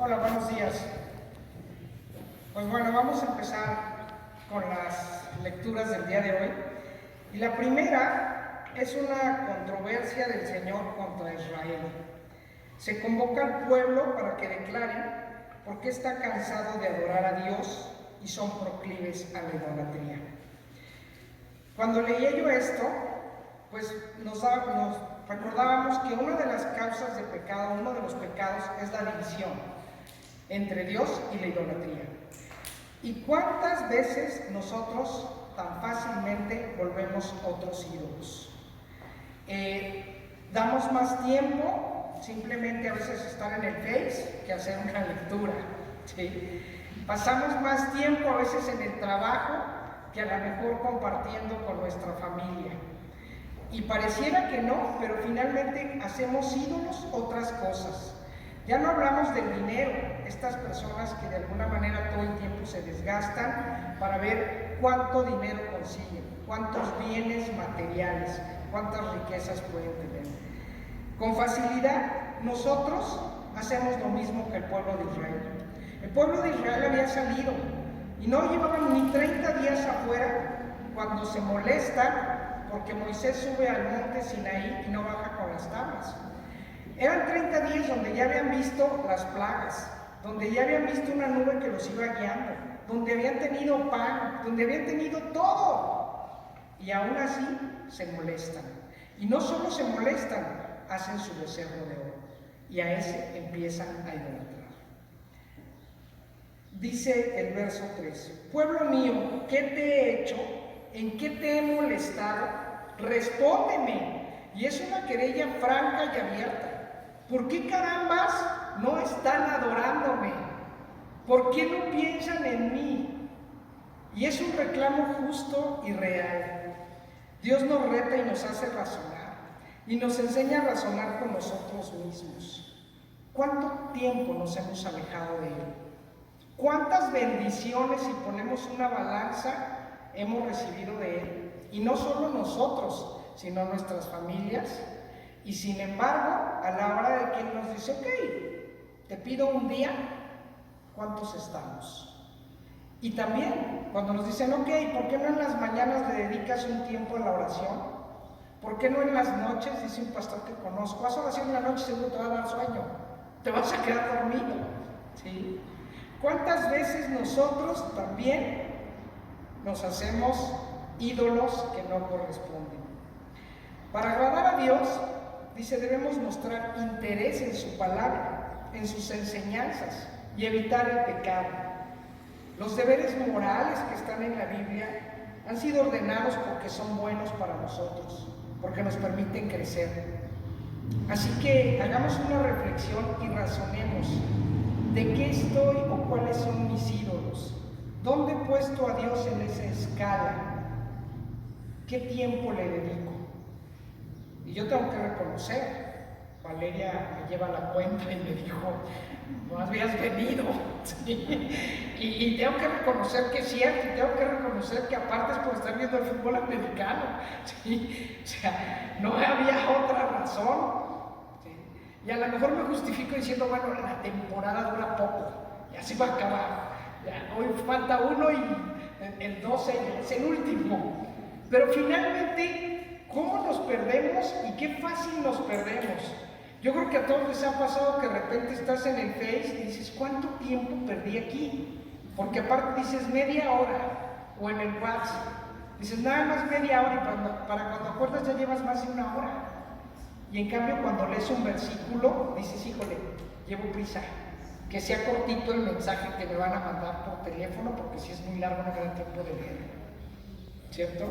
Hola, buenos días. Pues bueno, vamos a empezar con las lecturas del día de hoy. Y la primera es una controversia del Señor contra Israel. Se convoca al pueblo para que declaren por qué está cansado de adorar a Dios y son proclives a la idolatría. Cuando leía yo esto, pues nos recordábamos que una de las causas de pecado, uno de los pecados, es la división entre Dios y la idolatría. ¿Y cuántas veces nosotros tan fácilmente volvemos otros ídolos? Damos más tiempo simplemente a veces estar en el Face que hacer una lectura, ¿sí? Pasamos más tiempo a veces en el trabajo que a lo mejor compartiendo con nuestra familia. Y pareciera que no, pero finalmente hacemos ídolos otras cosas. Ya no hablamos del dinero, estas personas que de alguna manera todo el tiempo se desgastan para ver cuánto dinero consiguen, cuántos bienes materiales, cuántas riquezas pueden tener. Con facilidad nosotros hacemos lo mismo que el pueblo de Israel. El pueblo de Israel había salido y no llevaban ni 30 días afuera cuando se molestan porque Moisés sube al monte Sinaí y no baja con las tablas. Eran 30 días donde ya habían visto las plagas, donde ya habían visto una nube que los iba guiando, donde habían tenido pan, donde habían tenido todo. Y aún así se molestan. Y no solo se molestan, hacen su becerro de oro. Y a ese empiezan a idolatrar. Dice el verso 3: Pueblo mío, ¿qué te he hecho? ¿En qué te he molestado? Respóndeme. Y es una querella franca y abierta. ¿Por qué carambas no están adorándome? ¿Por qué no piensan en mí? Y es un reclamo justo y real. Dios nos reta y nos hace razonar, y nos enseña a razonar con nosotros mismos. ¿Cuánto tiempo nos hemos alejado de Él? ¿Cuántas bendiciones, si ponemos una balanza, hemos recibido de Él? Y no solo nosotros, sino nuestras familias. Y sin embargo, a la hora de que Él nos dice, ok, te pido un día, ¿cuántos estamos? Y también, cuando nos dicen, ok, ¿por qué no en las mañanas le dedicas un tiempo a la oración? ¿Por qué no en las noches? Dice un pastor que conozco, haz oración en la noche, seguro te va a dar sueño, te vas a quedar dormido, ¿sí? ¿Cuántas veces nosotros también nos hacemos ídolos que no corresponden? Para agradar a Dios, dice, debemos mostrar interés en su palabra, en sus enseñanzas y evitar el pecado. Los deberes morales que están en la Biblia han sido ordenados porque son buenos para nosotros, porque nos permiten crecer. Así que hagamos una reflexión y razonemos de qué estoy o cuáles son mis ídolos. ¿Dónde he puesto a Dios en esa escala? ¿Qué tiempo le dedico? Y yo tengo que reconocer, Valeria me lleva la cuenta y me dijo, no habías venido, ¿sí? y tengo que reconocer que es cierto, y tengo que reconocer que aparte es por estar viendo el fútbol americano, ¿sí? O sea, no había otra razón, ¿sí? Y a lo mejor me justifico diciendo, bueno, la temporada dura poco, ya se va a acabar, ya, hoy falta uno y el 12 es el último, pero finalmente, ¿cómo nos perdemos y qué fácil nos perdemos? Yo creo que a todos les ha pasado que de repente estás en el Face y dices, ¿cuánto tiempo perdí aquí? Porque aparte dices media hora, o en el WhatsApp, dices nada más media hora y para cuando acuerdas ya llevas más de una hora. Y en cambio cuando lees un versículo, dices, híjole, llevo prisa, que sea cortito el mensaje que me van a mandar por teléfono, porque si es muy largo no me da tiempo de leer, ¿cierto?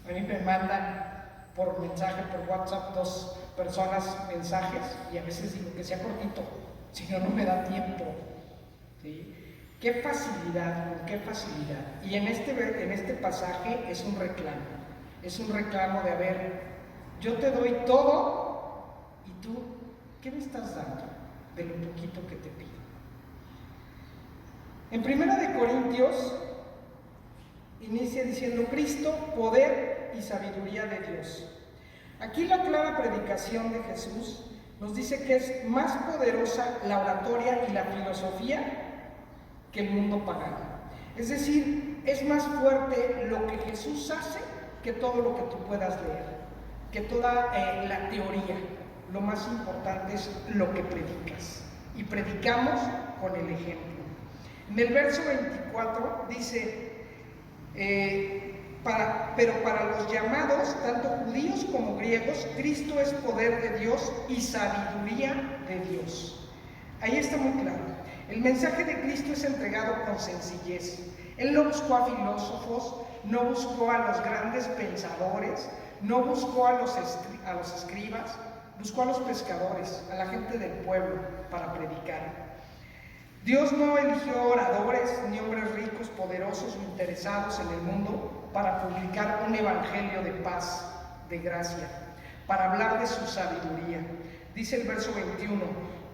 A mí me mandan por mensaje, por WhatsApp, 2 personas mensajes y a veces digo que sea cortito, si no, no me da tiempo, ¿sí? ¡Qué facilidad, qué facilidad! Y en este pasaje es un reclamo de, a ver, yo te doy todo y tú, ¿qué me estás dando de lo poquito que te pido? En 1 Corintios inicia diciendo, Cristo, poder y sabiduría de Dios. Aquí la clara predicación de Jesús nos dice que es más poderosa la oratoria y la filosofía que el mundo pagano. Es decir, es más fuerte lo que Jesús hace que todo lo que tú puedas leer, que toda la teoría. Lo más importante es lo que predicas. Y predicamos con el ejemplo. En el verso 24 dice, pero para los llamados, tanto judíos como griegos, Cristo es poder de Dios y sabiduría de Dios. Ahí está muy claro. El mensaje de Cristo es entregado con sencillez. Él no buscó a filósofos, no buscó a los grandes pensadores, no buscó a los escribas, buscó a los pescadores, a la gente del pueblo para predicar. Dios no eligió oradores ni hombres ricos, poderosos o interesados en el mundo para publicar un evangelio de paz, de gracia, para hablar de su sabiduría. Dice el verso 21,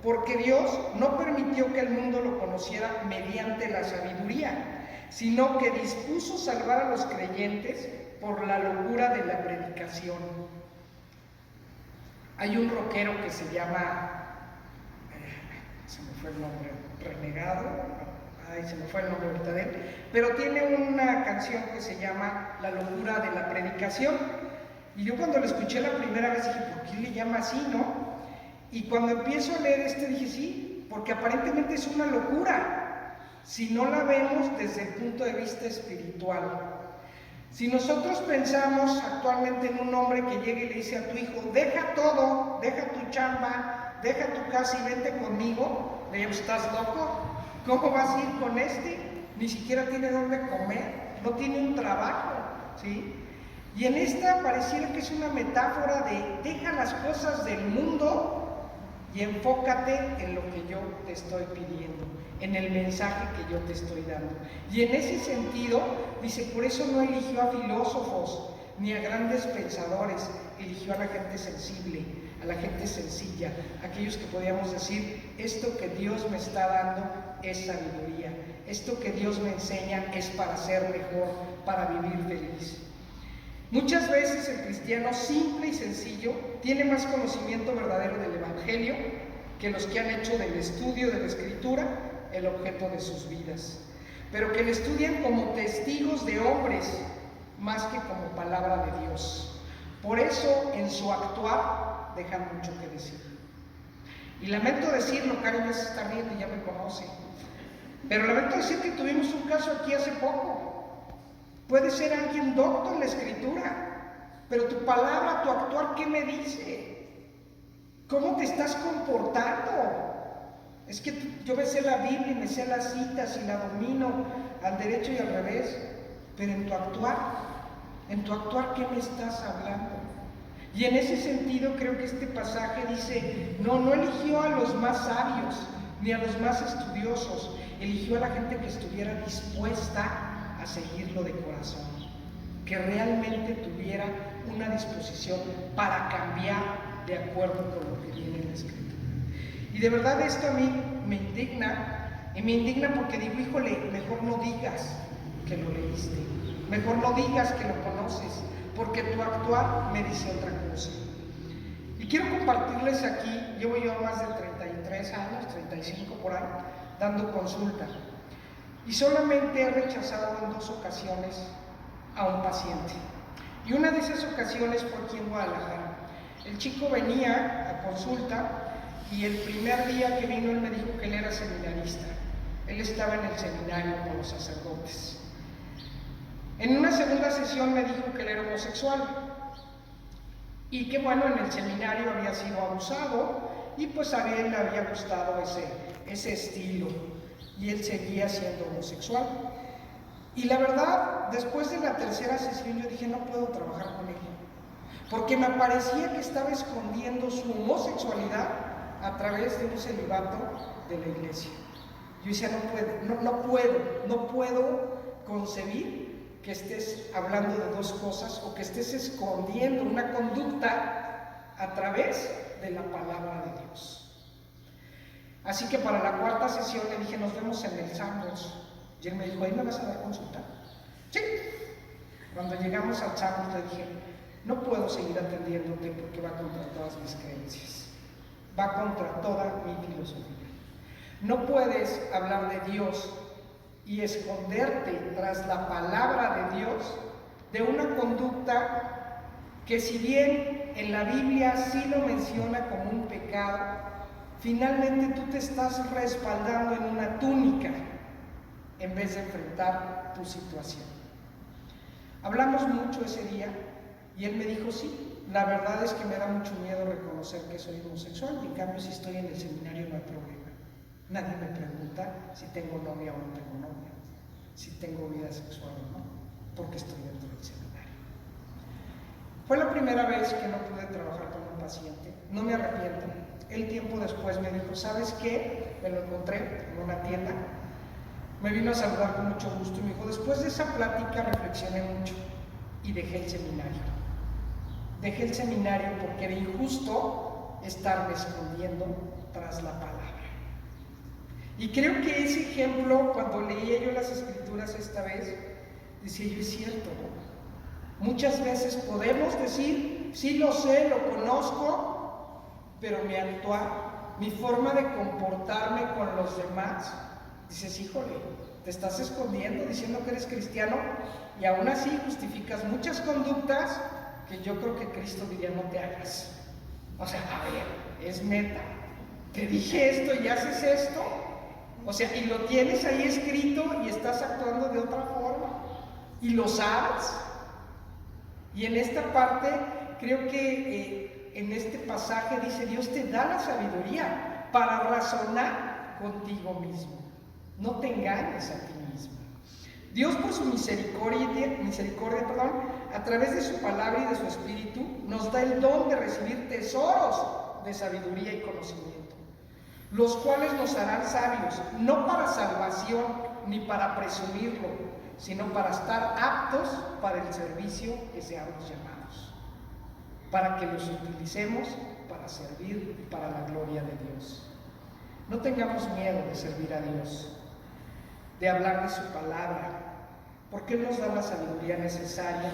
porque Dios no permitió que el mundo lo conociera mediante la sabiduría, sino que dispuso salvar a los creyentes por la locura de la predicación. Hay un rockero que se llama, se me fue el nombre, Renegado, se me fue el nombre ahorita de él, pero tiene una canción que se llama La locura de la predicación. Y yo cuando la escuché la primera vez dije, ¿por qué le llama así, no? Y cuando empiezo a leer dije, sí, porque aparentemente es una locura, si no la vemos desde el punto de vista espiritual. Si nosotros pensamos actualmente en un hombre que llegue y le dice a tu hijo, deja todo, deja tu chamba, deja tu casa y vente conmigo, le digo, ¿estás loco? ¿Cómo vas a ir con este? Ni siquiera tiene dónde comer, no tiene un trabajo, ¿sí? Y en esta pareciera que es una metáfora de deja las cosas del mundo y enfócate en lo que yo te estoy pidiendo, en el mensaje que yo te estoy dando. Y en ese sentido, dice, por eso no eligió a filósofos ni a grandes pensadores, eligió a la gente sensible, a la gente sencilla, aquellos que podíamos decir, esto que Dios me está dando es sabiduría, esto que Dios me enseña es para ser mejor, para vivir feliz. Muchas veces el cristiano simple y sencillo tiene más conocimiento verdadero del Evangelio que los que han hecho del estudio de la Escritura el objeto de sus vidas, pero que le estudian como testigos de hombres más que como palabra de Dios. Por eso en su actuar dejan mucho que decir. Y lamento decirlo, Karen ya se está riendo y ya me conoce, pero lamento decir que tuvimos un caso aquí hace poco. Puede ser alguien docto en la Escritura, pero tu palabra, tu actuar, ¿qué me dice? ¿Cómo te estás comportando? Es que yo me sé la Biblia y me sé las citas y la domino al derecho y al revés, pero en tu actuar, ¿qué me estás hablando? Y en ese sentido creo que este pasaje dice, no eligió a los más sabios, ni a los más estudiosos, eligió a la gente que estuviera dispuesta a seguirlo de corazón, que realmente tuviera una disposición para cambiar de acuerdo con lo que viene en la Escritura. Y de verdad esto a mí me indigna, y me indigna porque digo, híjole, mejor no digas que lo leíste, mejor no digas que lo conoces, porque tu actuar me dice otra cosa. Y quiero compartirles aquí, llevo yo más de 33 años, 35 por ahí, dando consulta. Y solamente he rechazado en 2 ocasiones a un paciente. Y una de esas ocasiones fue aquí en Guadalajara. El chico venía a consulta y el primer día que vino él me dijo que él era seminarista. Él estaba en el seminario con los sacerdotes. En una segunda sesión me dijo que él era homosexual y que bueno, en el seminario había sido abusado y pues a él le había gustado ese estilo. Y él seguía siendo homosexual. Y la verdad, después de la tercera sesión yo dije, no puedo trabajar con él, porque me parecía que estaba escondiendo su homosexualidad a través de un celibato de la iglesia. Yo decía, no puedo concebir que estés hablando de 2 cosas o que estés escondiendo una conducta a través de la palabra de Dios. Así que para la 4ª sesión le dije, nos vemos en el Sambos. Y él me dijo, ¿ahí me vas a dar consulta? Sí. Cuando llegamos al Sambos le dije, no puedo seguir atendiéndote porque va contra todas mis creencias. va contra toda mi filosofía. No puedes hablar de Dios y esconderte tras la palabra de Dios de una conducta que, si bien en la Biblia sí lo menciona como un pecado, finalmente tú te estás respaldando en una túnica en vez de enfrentar tu situación. Hablamos mucho ese día y él me dijo: sí, la verdad es que me da mucho miedo reconocer que soy homosexual, en cambio si estoy en el seminario no hay problema. Nadie me pregunta si tengo novia o no tengo novia, si tengo vida sexual o no, porque estoy dentro del seminario. Fue la primera vez que no pude trabajar con un paciente, no me arrepiento. Él tiempo después me dijo: ¿sabes qué? Me lo encontré en una tienda, me vino a saludar con mucho gusto y me dijo: después de esa plática reflexioné mucho y dejé el seminario. Dejé el seminario porque era injusto estarme escondiendo tras la palabra. Y creo que ese ejemplo, cuando leía yo las escrituras esta vez, decía yo: es cierto, ¿no? Muchas veces podemos decir: sí lo sé, lo conozco, pero mi actuar, mi forma de comportarme con los demás, dices: híjole, te estás escondiendo diciendo que eres cristiano, y aún así justificas muchas conductas que yo creo que Cristo diría: no te hagas. O sea, a ver, es neta, te dije esto y haces esto. O sea, y lo tienes ahí escrito y estás actuando de otra forma y lo sabes. Y en esta parte creo que en este pasaje dice: Dios te da la sabiduría para razonar contigo mismo. No te engañes a ti mismo. Dios, por su misericordia, a través de su palabra y de su espíritu, nos da el don de recibir tesoros de sabiduría y conocimiento, los cuales nos harán sabios, no para salvación ni para presumirlo, sino para estar aptos para el servicio que seamos llamados, para que los utilicemos para servir para la gloria de Dios. No tengamos miedo de servir a Dios, de hablar de su palabra, porque Él nos da la sabiduría necesaria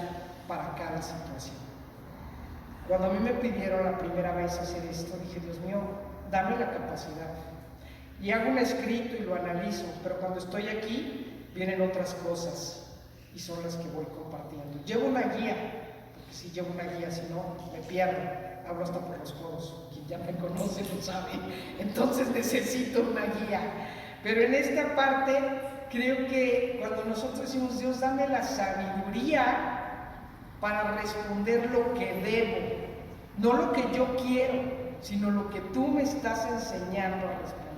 para cada situación. Cuando a mí me pidieron la primera vez hacer esto, dije: Dios mío, dame la capacidad. Y hago un escrito y lo analizo, pero cuando estoy aquí vienen otras cosas y son las que voy compartiendo. Llevo una guía, porque si llevo una guía, si no, me pierdo. Hablo hasta por los codos, quien ya me conoce lo sabe. Entonces necesito una guía. Pero en esta parte creo que cuando nosotros decimos: Dios, dame la sabiduría para responder lo que debo, no lo que yo quiero, sino lo que tú me estás enseñando a responder.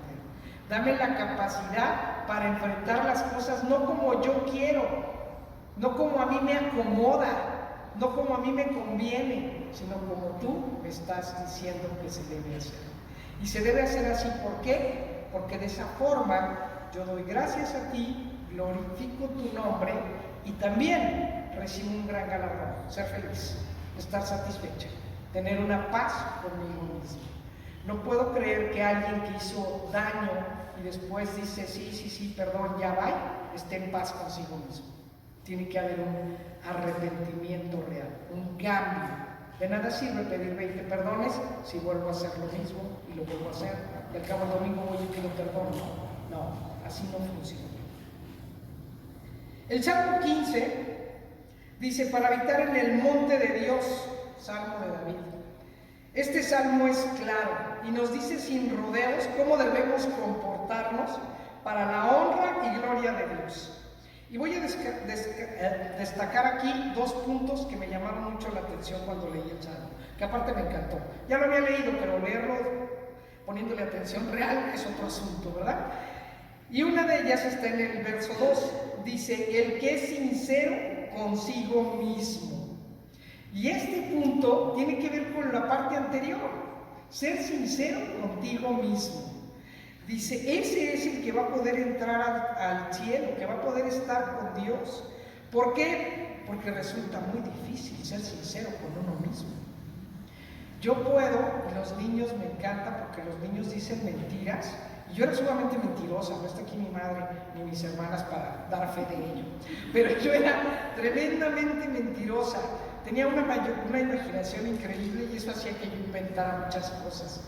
Dame la capacidad para enfrentar las cosas no como yo quiero, no como a mí me acomoda, no como a mí me conviene, sino como tú me estás diciendo que se debe hacer. Y se debe hacer así, ¿por qué? Porque de esa forma yo doy gracias a ti, glorifico tu nombre y también recibo un gran galardón: ser feliz, estar satisfecha, tener una paz conmigo mismo. No puedo creer que alguien que hizo daño y después dice: sí, perdón, ya va, esté en paz consigo mismo. Tiene que haber un arrepentimiento real, un cambio. De nada sirve pedir 20 perdones si vuelvo a hacer lo mismo y lo vuelvo a hacer, y al cabo el domingo voy y pido perdón. No, así no funciona. El Salmo 15 dice: para habitar en el monte de Dios, Salmo de David. Este salmo es claro y nos dice sin rodeos cómo debemos comportarnos para la honra y gloria de Dios. Y voy a destacar aquí dos puntos que me llamaron mucho la atención cuando leí el salmo, que aparte me encantó. Ya lo había leído, pero leerlo poniéndole atención real es otro asunto, ¿verdad? Y una de ellas está en el verso 2, dice: el que es sincero consigo mismo. Y este punto tiene que ver con la parte anterior, ser sincero contigo mismo. Dice: ese es el que va a poder entrar al cielo, que va a poder estar con Dios. ¿Por qué? Porque resulta muy difícil ser sincero con uno mismo. Yo puedo, y los niños me encantan porque los niños dicen mentiras, y yo era sumamente mentirosa, no está aquí mi madre ni mis hermanas para dar fe de ello, pero yo era tremendamente mentirosa, tenía una imaginación increíble y eso hacía que yo inventara muchas cosas.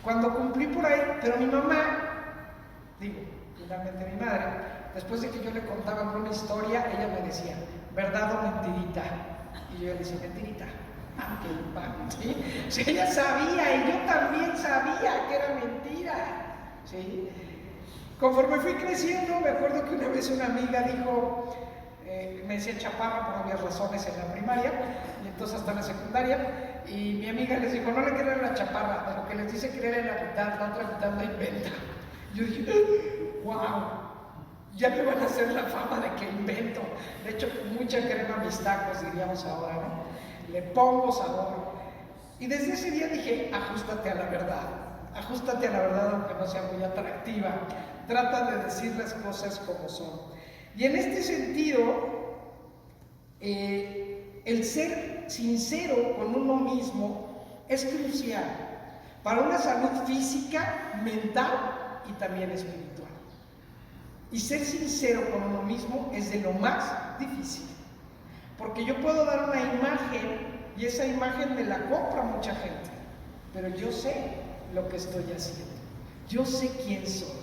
Cuando cumplí por ahí, pero mi mamá, digo, finalmente mi madre, después de que yo le contaba una historia, ella me decía, ¿verdad o mentirita? Y yo le decía, mentirita. Ah, qué impacto, ¿sí? O sea, ella sabía, y yo también sabía que era mentira, ¿sí? Conforme fui creciendo, me acuerdo que una vez una amiga dijo, me decía chaparra por obvias razones en la primaria, y entonces hasta en la secundaria, y mi amiga les dijo, no le crean la chaparra, de lo que les dice creer en la mitad, la otra mitad la inventa. Yo dije, wow, ya me van a hacer la fama de que invento. De hecho, mucha crema a mis tacos, diríamos ahora, ¿no? Le pongo sabor. Y desde ese día dije, ajustate a la verdad aunque no sea muy atractiva. Trata de decir las cosas como son. Y en este sentido, el ser sincero con uno mismo es crucial para una salud física, mental y también espiritual. Y ser sincero con uno mismo es de lo más difícil, porque yo puedo dar una imagen y esa imagen me la compra mucha gente, pero yo sé lo que estoy haciendo, yo sé quién soy.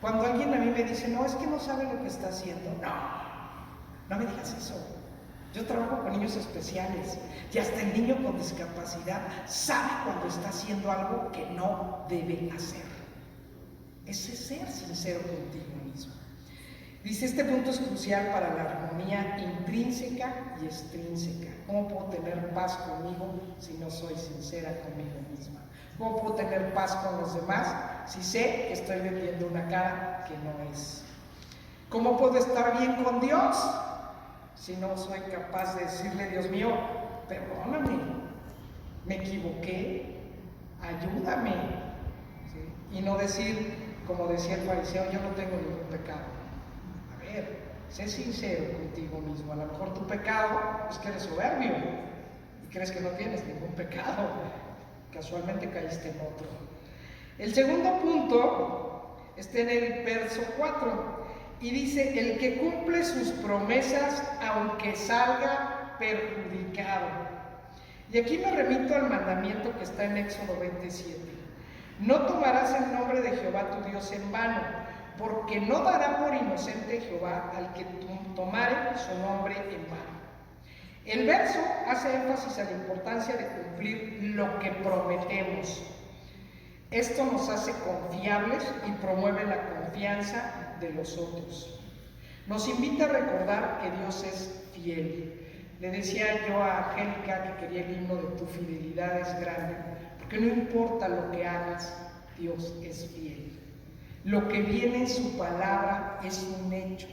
Cuando alguien a mí me dice, no, es que no sabe lo que está haciendo, no me digas eso. Yo trabajo con niños especiales y hasta el niño con discapacidad sabe cuando está haciendo algo que no debe hacer. Ese es ser sincero contigo mismo. Dice, este punto es crucial para la armonía intrínseca y extrínseca. ¿Cómo puedo tener paz conmigo si no soy sincera conmigo misma? ¿Cómo puedo tener paz con los demás si sé que estoy vendiendo una cara que no es? ¿Cómo puedo estar bien con Dios si no soy capaz de decirle, Dios mío, perdóname, me equivoqué, ayúdame? ¿Sí? Y no decir, como decía el fariseo, yo no tengo ningún pecado. A ver, sé sincero contigo mismo. A lo mejor tu pecado es que eres soberbio y crees que no tienes ningún pecado. Casualmente caíste en otro. El segundo punto está en el verso 4 y dice, el que cumple sus promesas aunque salga perjudicado. Y aquí me remito al mandamiento que está en Éxodo 27. No tomarás el nombre de Jehová tu Dios en vano, porque no dará por inocente Jehová al que tomare su nombre en vano. El verso hace énfasis a la importancia de cumplir lo que prometemos. Esto nos hace confiables y promueve la confianza de los otros. Nos invita a recordar que Dios es fiel. Le decía yo a Angélica que quería el himno de tu fidelidad es grande, porque no importa lo que hagas, Dios es fiel. Lo que viene en su palabra es un hecho.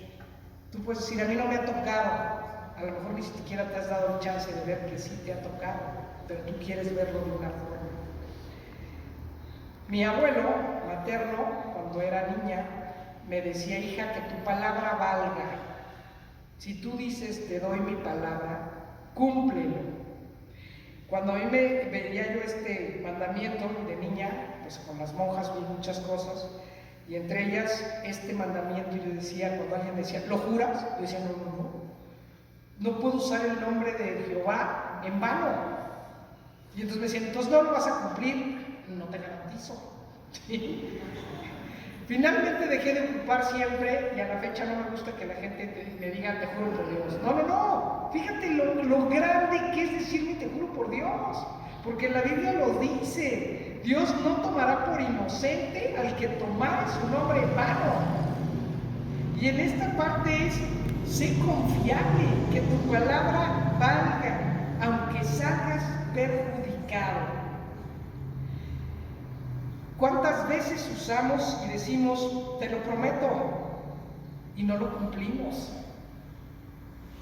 Tú puedes decir, a mí no me ha tocado. A lo mejor ni siquiera te has dado el chance de ver que sí te ha tocado, pero tú quieres verlo de una forma. Mi abuelo materno, cuando era niña, me decía, hija, que tu palabra valga. Si tú dices, te doy mi palabra, cúmplelo. Cuando a mí me veía yo este mandamiento de niña, pues con las monjas vi muchas cosas, y entre ellas este mandamiento, yo decía, cuando alguien me decía, ¿lo juras? Yo decía, no puedo usar el nombre de Jehová en vano. Y entonces me decían, entonces no lo vas a cumplir. No te garantizo. ¿Sí? Finalmente dejé de ocupar siempre, y a la fecha no me gusta que la gente me diga, te juro por Dios. No. Fíjate lo grande que es decirme, te juro por Dios. Porque la Biblia lo dice. Dios no tomará por inocente al que tomare su nombre en vano. Y en esta parte es, sé confiable, que tu palabra valga, aunque salgas perjudicado. ¿Cuántas veces usamos y decimos, te lo prometo, y no lo cumplimos?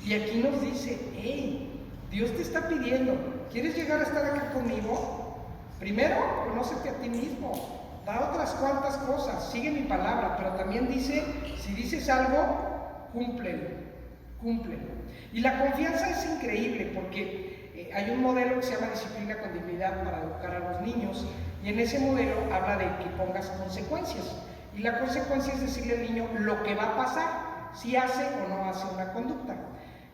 Y aquí nos dice, hey, Dios te está pidiendo, ¿quieres llegar a estar acá conmigo? Primero, conócete a ti mismo, da otras cuantas cosas, sigue mi palabra, pero también dice, si dices algo, cúmplelo. Y la confianza es increíble porque hay un modelo que se llama disciplina con dignidad para educar a los niños, y en ese modelo habla de que pongas consecuencias, y la consecuencia es decirle al niño lo que va a pasar, si hace o no hace una conducta.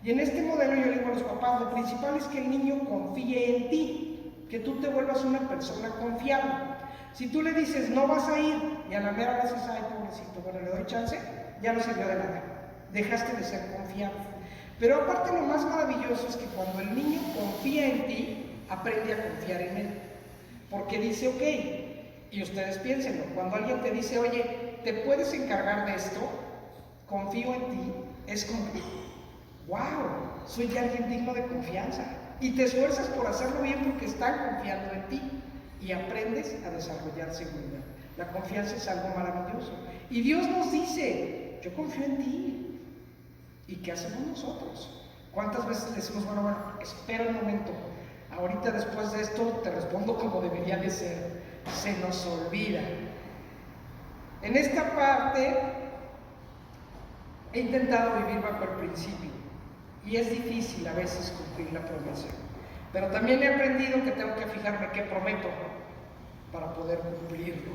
Y en este modelo yo le digo a los papás, lo principal es que el niño confíe en ti, que tú te vuelvas una persona confiable. Si tú le dices, no vas a ir, y a la mera vez dices, ay, pobrecito, bueno, le doy chance, ya no sirvió de nada. Dejaste de ser confiable. Pero aparte lo más maravilloso es que cuando el niño confía en ti, aprende a confiar en él. Porque dice, ok, y ustedes piénsenlo, cuando alguien te dice, oye, ¿te puedes encargar de esto? Confío en ti, es como que, wow, soy alguien digno de confianza. Y te esfuerzas por hacerlo bien porque están confiando en ti. Y aprendes a desarrollar seguridad. La confianza es algo maravilloso. Y Dios nos dice, yo confío en ti. ¿Y qué hacemos nosotros? ¿Cuántas veces le decimos, bueno, espera un momento, ahorita después de esto te respondo como debería de ser? Se nos olvida. En esta parte he intentado vivir bajo el principio y es difícil a veces cumplir la promesa, pero también he aprendido que tengo que fijarme qué prometo para poder cumplirlo,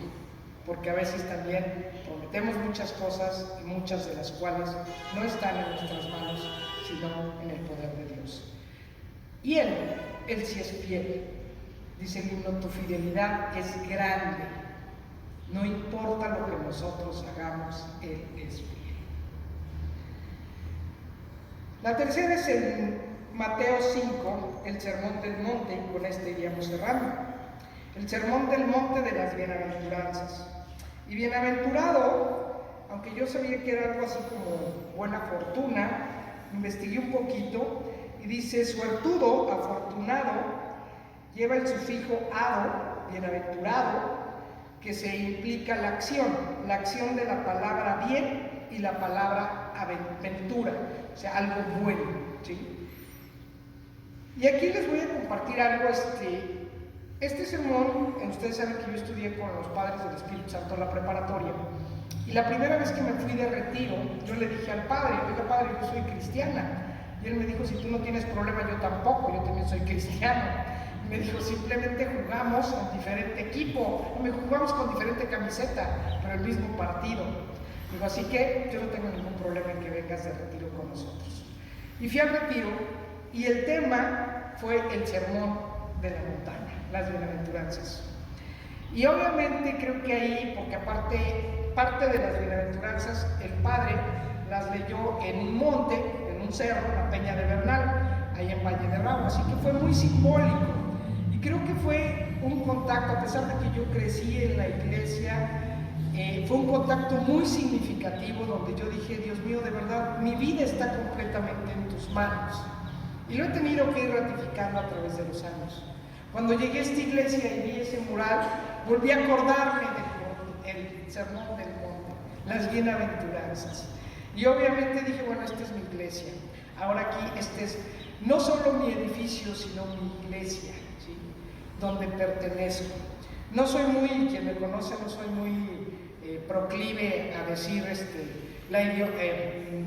porque a veces también prometemos muchas cosas y muchas de las cuales no están en nuestras manos, sino en el poder de Dios. Y Él sí es fiel. Dice el himno, tu fidelidad es grande, no importa lo que nosotros hagamos, Él es fiel. La tercera es en Mateo 5, el Sermón del Monte, y con este iríamos cerrando. El Sermón del Monte de las Bienaventuranzas. Y bienaventurado, aunque yo sabía que era algo así como buena fortuna, investigué un poquito y dice, suertudo, afortunado, lleva el sufijo ado, bienaventurado, que se implica la acción de la palabra bien y la palabra aventura, o sea, algo bueno, ¿sí? Y aquí les voy a compartir algo, este sermón, ustedes saben que yo estudié con los padres del Espíritu Santo en la preparatoria, y la primera vez que me fui de retiro, yo le dije al padre, oiga padre, yo soy cristiana, y él me dijo, si tú no tienes problema, yo tampoco, yo también soy cristiano. Y me dijo, simplemente jugamos en diferente equipo, jugamos con diferente camiseta, pero el mismo partido. Digo, así que yo no tengo ningún problema en que vengas de retiro con nosotros. Y fui al retiro, y el tema fue el sermón de la montaña, las bienaventuranzas. Y obviamente creo que ahí, porque aparte, parte de las bienaventuranzas, el padre las leyó en un monte, en un cerro, la Peña de Bernal, ahí en Valle de Bravo, así que fue muy simbólico. Y creo que fue un contacto, a pesar de que yo crecí en la iglesia, fue un contacto muy significativo donde yo dije, Dios mío, de verdad, mi vida está completamente en tus manos. Y lo he tenido que ir ratificando a través de los años. Cuando llegué a esta iglesia y vi ese mural, volví a acordarme del sermón del monte, las bienaventuranzas. Y obviamente dije, bueno, esta es mi iglesia. Ahora aquí, este es no solo mi edificio, sino mi iglesia, ¿sí? Donde pertenezco. No soy muy, quien me conoce, no soy muy proclive a decir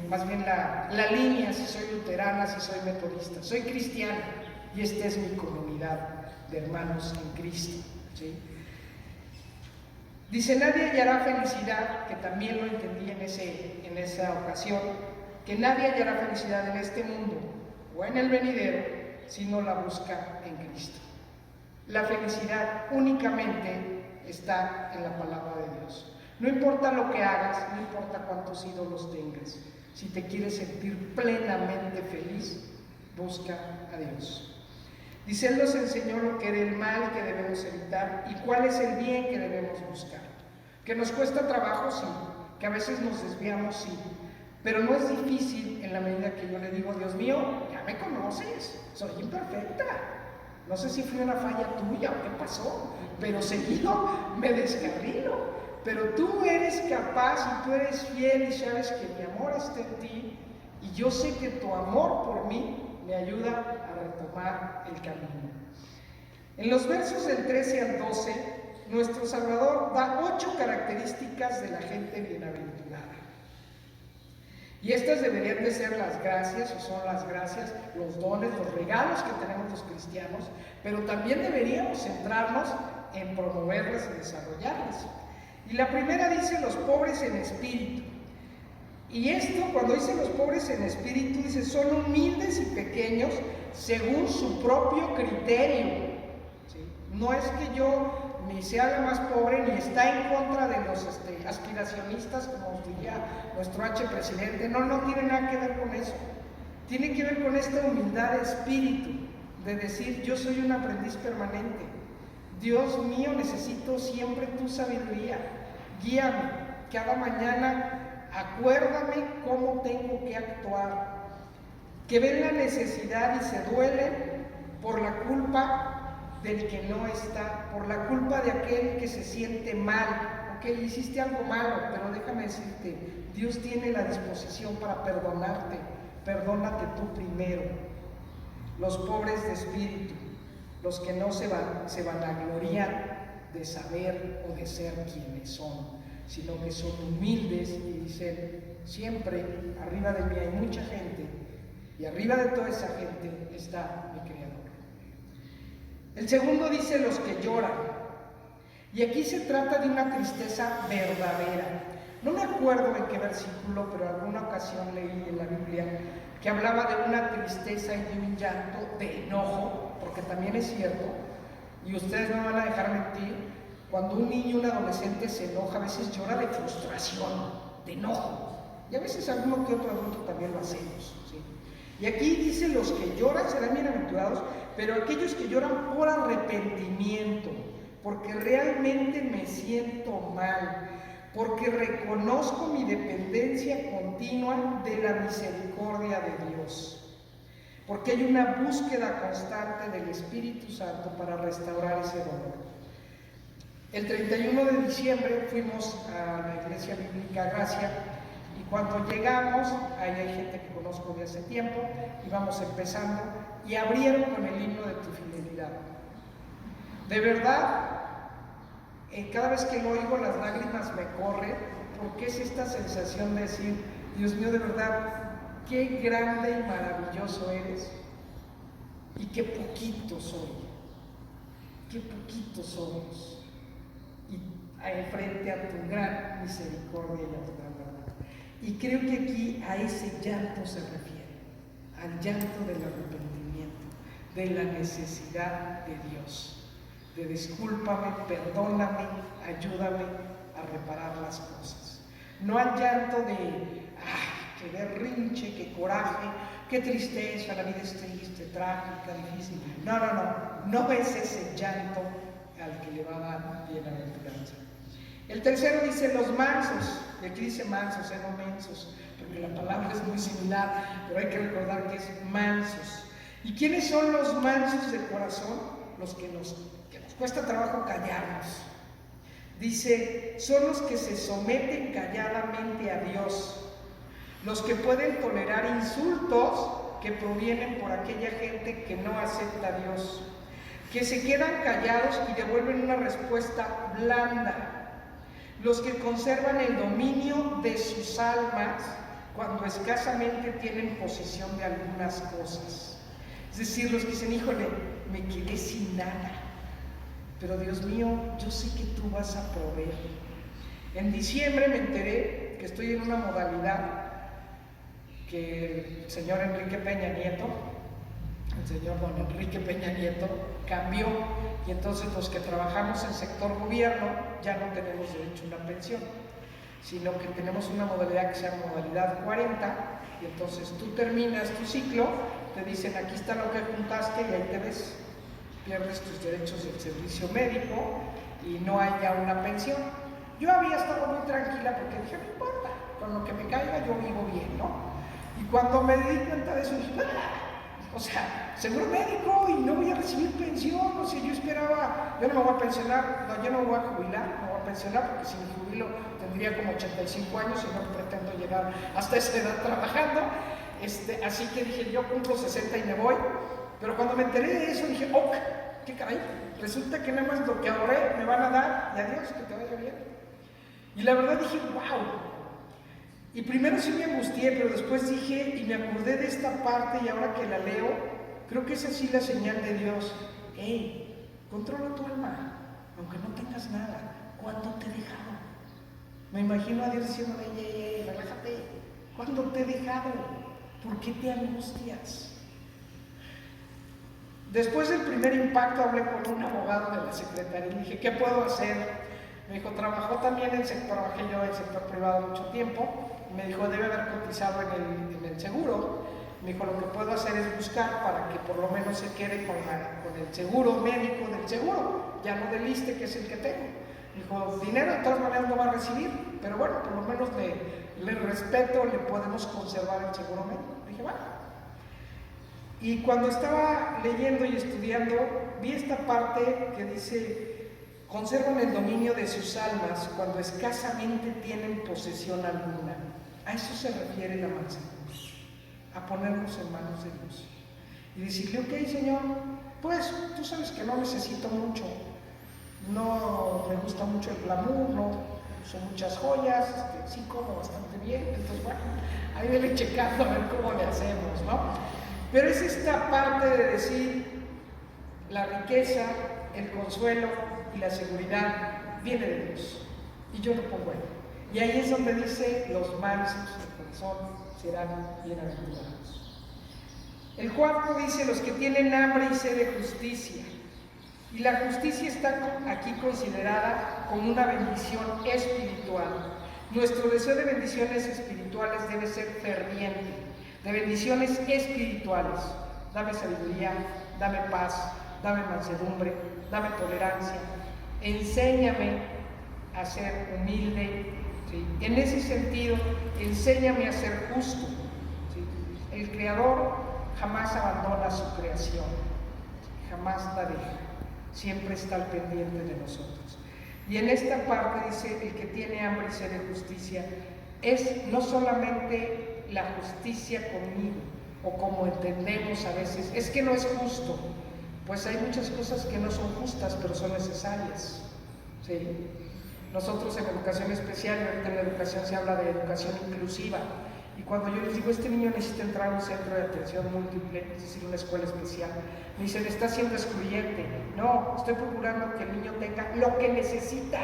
más bien la línea, si soy luterana, si soy metodista. Soy cristiana y esta es mi comunidad de hermanos en Cristo, ¿sí? Dice, nadie hallará felicidad, que también lo entendí en esa ocasión, que nadie hallará felicidad en este mundo o en el venidero si no la busca en Cristo. La felicidad únicamente está en la palabra de Dios. No importa lo que hagas, no importa cuántos ídolos tengas, si te quieres sentir plenamente feliz, busca a Dios. Dice, Él nos enseñó lo que era el mal que debemos evitar y cuál es el bien que debemos buscar. Que nos cuesta trabajo, sí, que a veces nos desviamos, sí, pero no es difícil en la medida que yo le digo, Dios mío, ya me conoces, soy imperfecta. No sé si fue una falla tuya o qué pasó, pero seguido me descarrilo. Pero tú eres capaz y tú eres fiel y sabes que mi amor está en ti y yo sé que tu amor por mí me ayuda a retomar el camino. En los versos del 13 al 12, nuestro Salvador da 8 características de la gente bienaventurada. Y estas deberían de ser las gracias, o son las gracias, los dones, los regalos que tenemos los cristianos, pero también deberíamos centrarnos en promoverlas y desarrollarlas. Y la primera dice los pobres en espíritu. Y esto, cuando dice los pobres en espíritu, dice son humildes y pequeños según su propio criterio. ¿Sí? No es que yo ni sea la más pobre, ni está en contra de los aspiracionistas, como diría nuestro presidente. No, no tiene nada que ver con eso. Tiene que ver con esta humildad de espíritu, de decir, yo soy un aprendiz permanente. Dios mío, necesito siempre tu sabiduría. Guíame cada mañana, acuérdame cómo tengo que actuar. Que ven la necesidad y se duelen por la culpa del que no está, por la culpa de aquel que se siente mal. Ok, hiciste algo malo, pero déjame decirte, Dios tiene la disposición para perdonarte. Perdónate tú primero. Los pobres de espíritu, los que no se vanaglorian de saber o de ser quienes son, sino que son humildes y dicen, siempre arriba de mí hay mucha gente, y arriba de toda esa gente está mi Creador. El segundo dice los que lloran, y aquí se trata de una tristeza verdadera. No me acuerdo en qué versículo, pero en alguna ocasión leí en la Biblia que hablaba de una tristeza y de un llanto de enojo, porque también es cierto, y ustedes no me van a dejar mentir, cuando un niño o un adolescente se enoja, a veces llora de frustración, de enojo, y a veces alguno que otro adulto también lo hacemos, ¿sí? Y aquí dice, los que lloran serán bienaventurados, pero aquellos que lloran por arrepentimiento, porque realmente me siento mal, porque reconozco mi dependencia continua de la misericordia de Dios, porque hay una búsqueda constante del Espíritu Santo para restaurar ese dolor. El 31 de diciembre fuimos a la Iglesia Bíblica Gracia, y cuando llegamos, ahí hay gente que conozco de hace tiempo, íbamos empezando, y abrieron con el himno de tu fidelidad. De verdad, cada vez que lo oigo las lágrimas me corren, porque es esta sensación de decir, Dios mío, de verdad, qué grande y maravilloso eres, y qué poquito soy, qué poquito somos, y frente a tu gran misericordia y a tu gran verdad. Y creo que aquí a ese llanto se refiere, al llanto del arrepentimiento, de la necesidad de Dios. De discúlpame, perdóname, ayúdame a reparar las cosas. No al llanto de, ay, qué berrinche, qué coraje, qué tristeza, la vida es triste, trágica, difícil. No es ese llanto al que le va a dar bienaventuranza. El tercero dice los mansos, y aquí dice mansos, no mensos, porque la palabra es muy similar, pero hay que recordar que es mansos. ¿Y quiénes son los mansos de corazón? Los que nos cuesta trabajo callarnos. Dice, son los que se someten calladamente a Dios, los que pueden tolerar insultos que provienen por aquella gente que no acepta a Dios, que se quedan callados y devuelven una respuesta blanda, los que conservan el dominio de sus almas cuando escasamente tienen posesión de algunas cosas. Es decir, los que dicen, híjole, me quedé sin nada, pero Dios mío, yo sé que tú vas a proveer. En diciembre me enteré que estoy en una modalidad que el señor Enrique Peña Nieto, el señor don Enrique Peña Nieto, cambió, y entonces los que trabajamos en sector gobierno ya no tenemos derecho a una pensión, sino que tenemos una modalidad que se llama modalidad 40, y entonces tú terminas tu ciclo, te dicen aquí está lo que juntaste y ahí te ves. Pierdes tus derechos del servicio médico y no hay ya una pensión. Yo había estado muy tranquila porque dije, no importa, con lo que me caiga yo vivo bien, ¿no? Y cuando me di cuenta de eso dije, o sea, seguro médico y no voy a recibir pensión, o sea, yo esperaba, yo no me voy a pensionar, no, yo no me voy a jubilar, me voy a pensionar porque si me jubilo tendría como 85 años y no pretendo llegar hasta esa edad trabajando, así que dije, yo cumplo 60 y me voy. Pero cuando me enteré de eso dije, ¡oh! ¡Qué caray! Resulta que nada más lo que ahorré me van a dar, y adiós, que te vaya bien. Y la verdad dije, ¡wow! Y primero sí me angustié, pero después dije, y me acordé de esta parte, y ahora que la leo, creo que es así la señal de Dios. ¡Hey! Controla tu alma, aunque no tengas nada. ¿Cuándo te he dejado? Me imagino a Dios diciéndole, relájate. ¿Cuándo te he dejado? ¿Por qué te angustias? Después del primer impacto hablé con un abogado de la secretaría y dije, ¿qué puedo hacer? Me dijo, trabajé yo en sector privado mucho tiempo. Me dijo, debe haber cotizado en el seguro. Me dijo, lo que puedo hacer es buscar para que por lo menos se quede con el seguro médico del seguro, ya no del ISSSTE, que es el que tengo. Me dijo, dinero de todas maneras no va a recibir, pero bueno, por lo menos le respeto, le podemos conservar el seguro médico. Dije, bueno. Y cuando estaba leyendo y estudiando, vi esta parte que dice, conservan el dominio de sus almas cuando escasamente tienen posesión alguna. A eso se refiere la mansedumbre, a ponernos en manos de Dios. Y decirle, ok, Señor, pues tú sabes que no necesito mucho, no me gusta mucho el glamour, no uso muchas joyas, sí como bastante bien, entonces bueno, ahí vele checando a ver cómo le hacemos, ¿no? Pero es esta parte de decir, la riqueza, el consuelo y la seguridad viene de Dios, y yo lo pongo ahí. Y ahí es donde dice, los mansos de corazón serán bienaventurados. El cuarto dice, los que tienen hambre y sed de justicia. Y la justicia está aquí considerada como una bendición espiritual. Nuestro deseo de bendiciones espirituales debe ser ferviente, de bendiciones espirituales. Dame sabiduría, dame paz, dame mansedumbre, dame tolerancia. Enséñame a ser humilde, ¿sí? En ese sentido, enséñame a ser justo, ¿sí? El Creador jamás abandona su creación, jamás la deja, siempre está al pendiente de nosotros. Y en esta parte dice, el que tiene hambre y sed de justicia, es no solamente la justicia conmigo, o como entendemos a veces, es que no es justo. Pues hay muchas cosas que no son justas, pero son necesarias, ¿sí? Nosotros en educación especial, y ahorita en la educación se habla de educación inclusiva, y cuando yo les digo, este niño necesita entrar a un centro de atención múltiple, es decir, una escuela especial, me dicen, está siendo excluyente. No, estoy procurando que el niño tenga lo que necesita,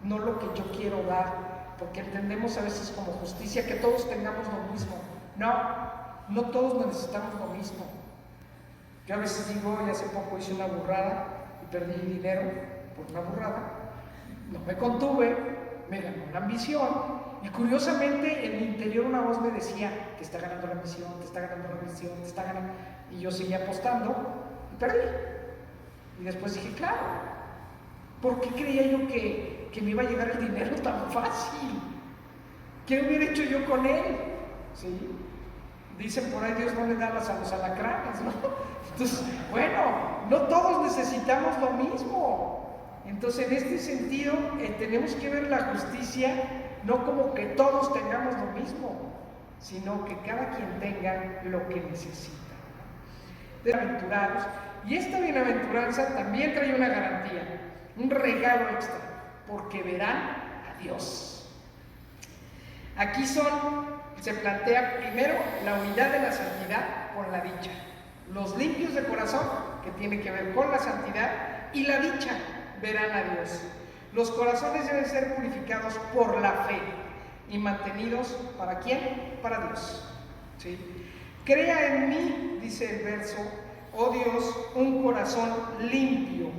no lo que yo quiero dar, porque entendemos a veces como justicia que todos tengamos lo mismo. No todos necesitamos lo mismo. Yo a veces digo, y hace poco hice una burrada y perdí dinero por una burrada, no me contuve, me ganó la ambición, y curiosamente en mi interior una voz me decía, te está ganando la ambición, te está ganando la ambición, te está ganando, y yo seguía apostando y perdí. Y después dije, claro, ¿por qué creía yo que me iba a llegar el dinero tan fácil? ¿Qué hubiera hecho yo con él? ¿Sí? Dicen por ahí, Dios no le da las a los alacranes, ¿no? Entonces, bueno, no todos necesitamos lo mismo. Entonces, en este sentido, tenemos que ver la justicia no como que todos tengamos lo mismo, sino que cada quien tenga lo que necesita. Bienaventurados, y esta bienaventuranza también trae una garantía, un regalo extra, porque verán a Dios. Aquí se plantea primero la unidad de la santidad con la dicha. Los limpios de corazón, que tiene que ver con la santidad, y la dicha, verán a Dios. Los corazones deben ser purificados por la fe y mantenidos, ¿para quién? Para Dios, ¿sí? Crea en mí, dice el verso, oh Dios, un corazón limpio,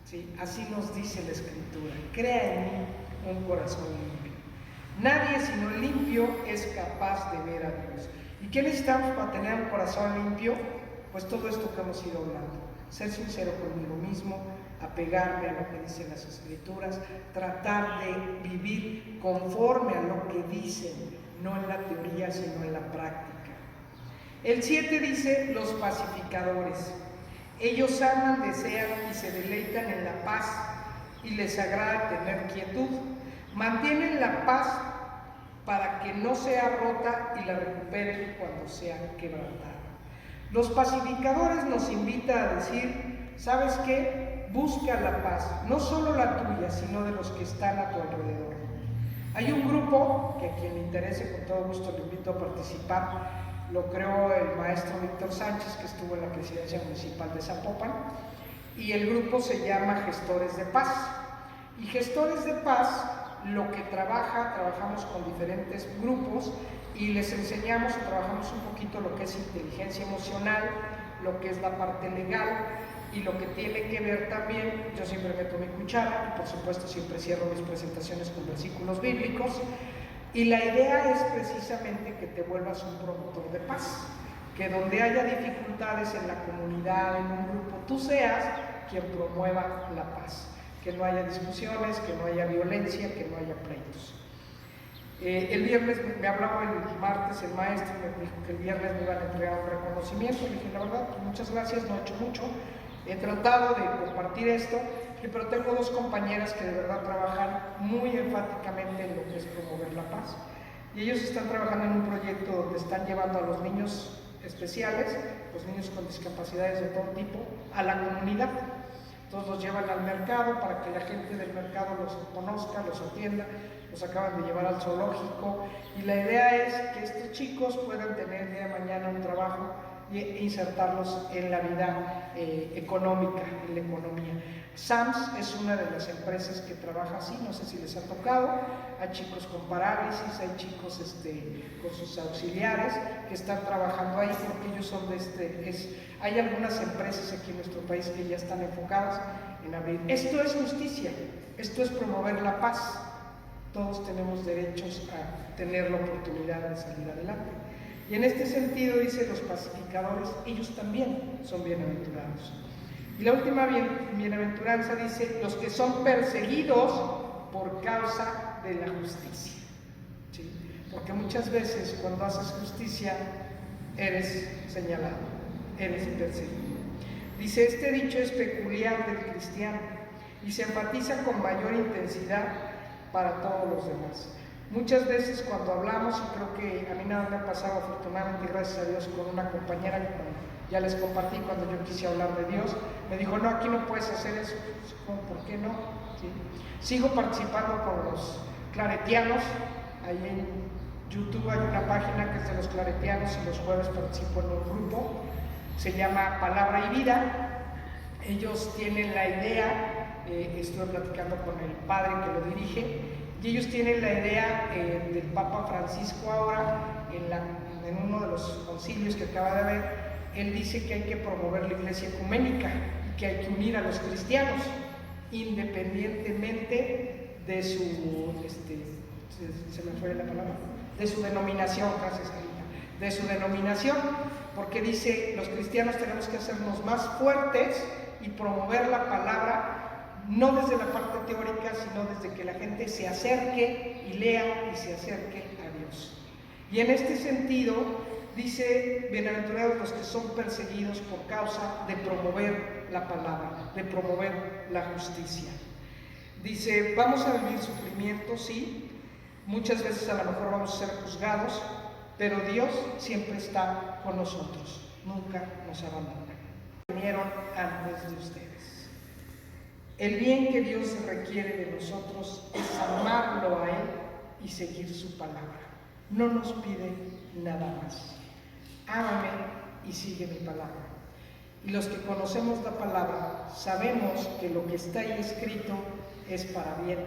¿sí? Así nos dice la Escritura, crea en mí un corazón limpio. Nadie sino el limpio es capaz de ver a Dios. ¿Y qué necesitamos para tener un corazón limpio? Pues todo esto que hemos ido hablando, ser sincero conmigo mismo, apegarme a lo que dicen las Escrituras, tratar de vivir conforme a lo que dicen, no en la teoría, sino en la práctica. El 7 dice, los pacificadores. Ellos aman, desean y se deleitan en la paz, y les agrada tener quietud. Mantienen la paz para que no sea rota y la recuperen cuando sea quebrantada. Los pacificadores nos invitan a decir, ¿sabes qué? Busca la paz, no solo la tuya, sino de los que están a tu alrededor. Hay un grupo que a quien le interese, con todo gusto le invito a participar. Lo creó el maestro Víctor Sánchez, que estuvo en la presidencia municipal de Zapopan, y el grupo se llama Gestores de Paz. Y Gestores de Paz, lo que trabajamos con diferentes grupos y les enseñamos o trabajamos un poquito lo que es inteligencia emocional, lo que es la parte legal y lo que tiene que ver también, yo siempre meto mi cuchara y por supuesto siempre cierro mis presentaciones con versículos bíblicos, y la idea es precisamente que te vuelvas un promotor de paz, que donde haya dificultades en la comunidad, en un grupo, tú seas quien promueva la paz, que no haya discusiones, que no haya violencia, que no haya pleitos. El viernes me hablaba, el martes el maestro me dijo que el viernes me iban a entregar un reconocimiento. Le dije, la verdad, pues muchas gracias, no he hecho mucho, he tratado de compartir esto, pero tengo dos compañeras que de verdad trabajan muy enfáticamente en lo que es promover la paz, y ellos están trabajando en un proyecto donde están llevando a los niños especiales, los niños con discapacidades de todo tipo, a la comunidad. Entonces los llevan al mercado para que la gente del mercado los conozca, los atienda, los acaban de llevar al zoológico, y la idea es que estos chicos puedan tener el día de mañana un trabajo e insertarlos en la vida económica, en la economía. SAMS es una de las empresas que trabaja así, no sé si les ha tocado, hay chicos con parálisis, hay chicos con sus auxiliares que están trabajando ahí porque ellos son de hay algunas empresas aquí en nuestro país que ya están enfocadas en abrir. Esto es justicia, esto es promover la paz, todos tenemos derechos a tener la oportunidad de salir adelante. Y en este sentido, dice, los pacificadores, ellos también son bienaventurados. Y la última bienaventuranza dice, los que son perseguidos por causa de la justicia. ¿Sí? Porque muchas veces cuando haces justicia, eres señalado, eres perseguido. Dice, este dicho es peculiar del cristiano y se enfatiza con mayor intensidad para todos los demás. Muchas veces cuando hablamos, y creo que a mí nada me ha pasado afortunadamente, gracias a Dios, con una compañera que ya les compartí cuando yo quise hablar de Dios, me dijo, no, aquí no puedes hacer eso. ¿Cómo? ¿Por qué no? ¿Sí? Sigo participando con los claretianos, ahí en YouTube hay una página que es de los claretianos y los jueves participo en un grupo, se llama Palabra y Vida. Ellos tienen la idea, estuve platicando con el padre que lo dirige, y ellos tienen la idea del Papa Francisco ahora, en uno de los concilios que acaba de haber, él dice que hay que promover la iglesia ecuménica y que hay que unir a los cristianos, independientemente de su, se me fue la palabra, de su denominación, gracias Anita, de su denominación, porque dice, los cristianos tenemos que hacernos más fuertes y promover la palabra, no desde la parte teórica, sino desde que la gente se acerque y lea y se acerque a Dios. Y en este sentido, dice, bienaventurados los que son perseguidos por causa de promover la palabra, de promover la justicia. Dice, vamos a vivir sufrimiento, sí, muchas veces a lo mejor vamos a ser juzgados, pero Dios siempre está con nosotros, nunca nos abandona. Vinieron antes de ustedes. El bien que Dios requiere de nosotros es amarlo a Él y seguir su palabra. No nos pide nada más. Ámame y sigue mi palabra. Y los que conocemos la palabra sabemos que lo que está ahí escrito es para bien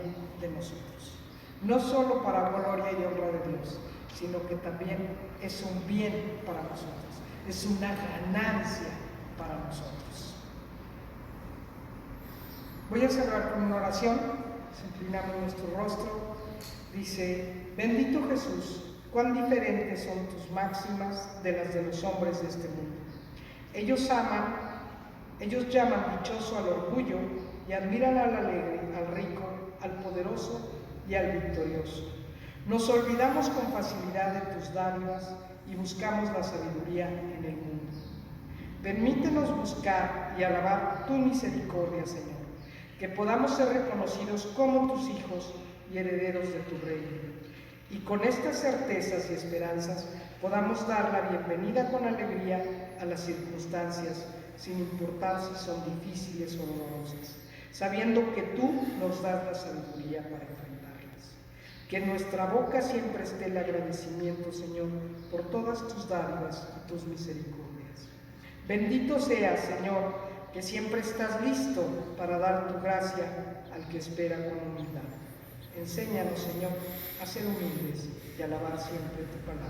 de nosotros. No solo para gloria y honra de Dios, sino que también es un bien para nosotros. Es una ganancia para nosotros. Voy a cerrar con una oración, inclinamos nuestro rostro, dice, bendito Jesús, cuán diferentes son tus máximas de las de los hombres de este mundo. Ellos llaman dichoso al orgullo y admiran al alegre, al rico, al poderoso y al victorioso. Nos olvidamos con facilidad de tus dádivas y buscamos la sabiduría en el mundo. Permítenos buscar y alabar tu misericordia, Señor, que podamos ser reconocidos como tus hijos y herederos de tu reino. Y con estas certezas y esperanzas podamos dar la bienvenida con alegría a las circunstancias, sin importar si son difíciles o dolorosas, sabiendo que tú nos das la sabiduría para enfrentarlas. Que en nuestra boca siempre esté el agradecimiento, Señor, por todas tus dádivas y tus misericordias. Bendito seas, Señor, que siempre estás listo para dar tu gracia al que espera con humildad. Enséñanos, Señor, a ser humildes y alabar siempre tu palabra.